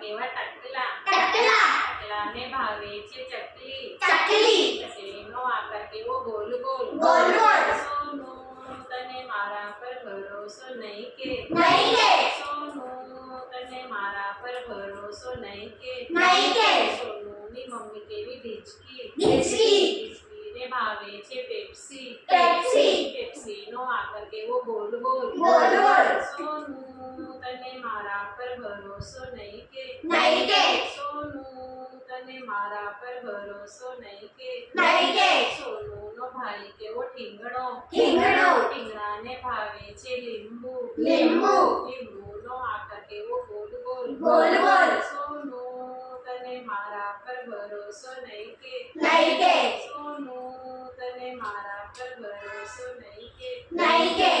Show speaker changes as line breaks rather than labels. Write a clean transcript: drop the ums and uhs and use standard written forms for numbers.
કેવા ટકલા
ટકલા
ટકલાને ભાવે છે ચકલી
ચકલી
ચકલીનો આકાર કેવો ગોલ ગોલ
ગોલ ગોલ
સોનું તને મારા પર ભરોસો નહીં કે
નહીં કે
સોનું તને મારા પર ભરોસો નહીં કે
નહીં કે
સોનુની મમ્મી કેવી ઢીચકી
ઢીચકી
ઢીચકીને ભાવે છે પેપ્સી
પેપ્સી
પેપ્સીનો આકાર કેવો ગોલ ગોલ
ગોલ ગોલ
સોનું તને મારા પર ભરોસો નહીં કે
નહીં કે
સોનું તને મારા પર ભરોસો નહીં કે
નહીં કે
સોનુનો ભાઈ કેવો ઠીંગણો
ઠીંગણો
ઠીંગણાને ભાવે છે લીંબુ
લીંબુ
લીંબુનો આકાર કેવો ગોલ ગોલ
ગોલ ગોલ
સોનું તને મારા પર ભરોસો નહીં કે
નહીં કે
સોનું તને મારા પર ભરોસો નહીં કે
નહીં કે